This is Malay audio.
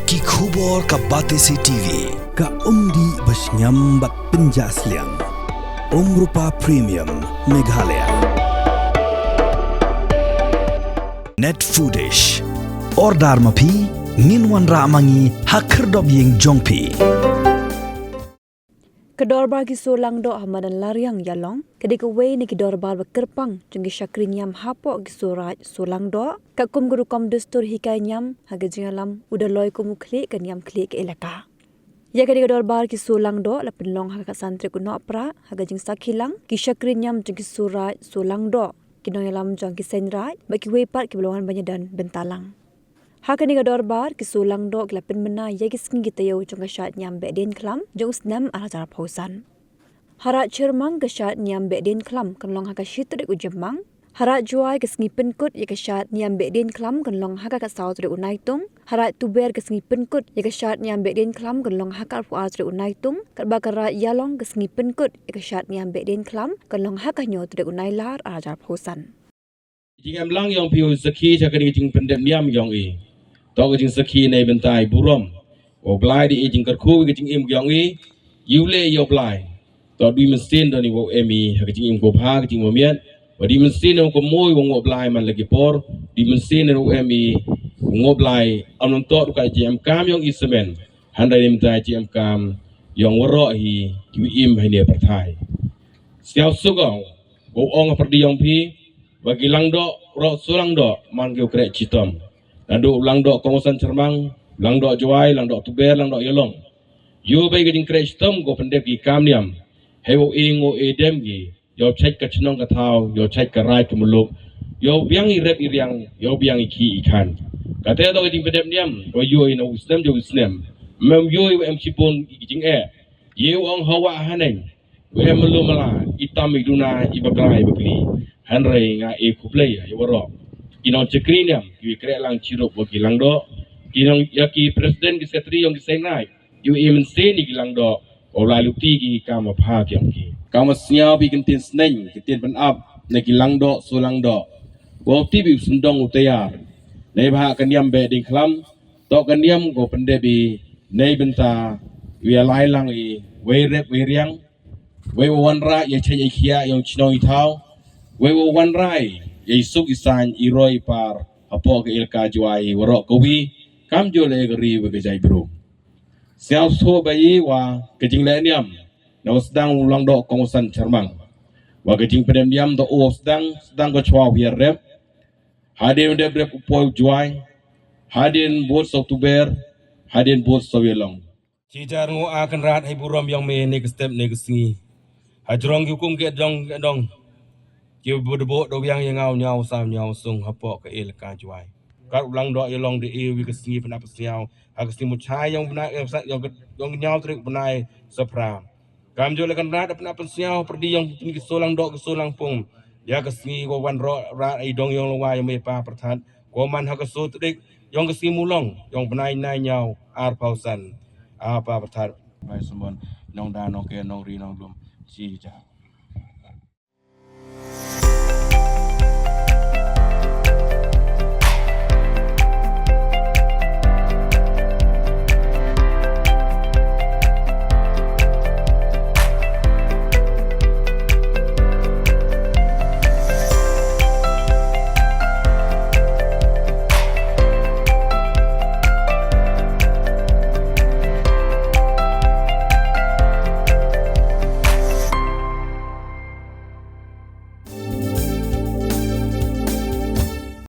Ki khubor ka Batesi TV. Ka umdi basnyambat penjaslian. Rupa Premium Meghalaya. Net Foodish. Ordar mapi minwan ramangi hakerdob ying jongpi. Kedorbar ki solang do hamadan lariang yalong kedik away ni kedorbar bekerpang jengki syakrin yam hapok ki suraj solang do kakum guru kom dustur hikai nyam haga jengalam udah loy kumu klik kan yam klik ke elaka ya kedik kedorbar ki solang do la penlong haga santri kuno pra haga jeng sakilang ki syakrin yam jengki suraj solang do kinong yalam jengki senraj baki way part ki belongan banyadan bentalang Hakani kedorbar ki solang do kelapin mena ya ki skin kita yo jong syat nyam bedin klam jong snam ajar pausan. Harat cermang ke syat nyam bedin klam kenlong haka shitrik ujemang. Harat juai ke sengi penkut ya ke syat nyam bedin klam kenlong haka ka saut re unaitung. Harat tuber ke sengi penkut ya ke syat nyam bedin klam kenlong haka alfu azre unaitung. Kat bakara yalong ke sengi penkut ya ke syat nyam bedin klam kenlong haka nyot re unailar ajar pausan. Jing am lang yong piu saki chakani jing pendem niam yong e. Tau jing saki nei bentai burom. O blai di jing kerku jing im yong e. Yule yo blai. Tau dui mesin do ni wo emi hak jing im ko pha jing mo miet. Wa di mesin no ko moi wo ngo blai man lagi por. Di mesin no emi ngo blai am to ka jing kam yong i semen. Handai ni bentai jing kam yong woro hi ki im hai ne perthai. Siao sugong. Wo ong perdi yong pi bagi langdo ro sulang do man keu krek citom landu langdo kawasan cermang langdo juai langdo tuber langdo yelong yo bai gejing krek citom go pendek gi kamniam hewo ingo edem gi yo chek ka chnong ka thau yo chek ka rai kemuluk yo biang i rep iriang yo biang i ki ikan kate do gejing pendek niam go yo ino usnem jo usnem mem yo em sipon gejing ye ong hawa haneng we melu mala itam iduna ibagrai bagli Henry nga kuplay ya waro kinong cekrinyam ki krek lang cirup bagi lang do kinong yaki presiden ki sekretari yang kisenai yu imen seni ki lang do o lalu tigi kama pha kyang ki kama snyao bi kentin sneng kentin ban up ne ki lang do so lang do go ti bi sundong utayar nei bha kanyam be ding klam to kanyam go pende bi nei benta wi lai lang i we rep we riang we wanra ye che ye khia yang chinong i thau Wewo wan rai Yesuk isan iroi par apo ke ilka juai warok kowi kam jo le geri we jai bro siao so bayi wa kejing le niam no sedang ulang do kongsan cermang wa kejing pedem niam do o sedang ko chwa biar rep hadin de brep upo juai hadin bot so tuber hadin bot so yelong cijar ngo akan rat hai burom yang me ne step ne singi hajrong hukum ke dong Kiu bodbo do yang ngau nyau sam nyau sung hapok ke il ka juai. Kat ulang do yelong de e wi ke singi pena pasiau. Ha ke simu chai yang bena yang nyau trik benai sepra. Kam jo lekan rat pena pasiau perdi yang ke solang do ke solang pung. Ya ke singi go wan ro rat ai dong yang lwa yang me pa perthat. Ko man ha ke so trik yang ke simu long yang benai nai nyau ar pausan. Apa perthat bai sumbon nong da nong ke nong ri nong lum ci ja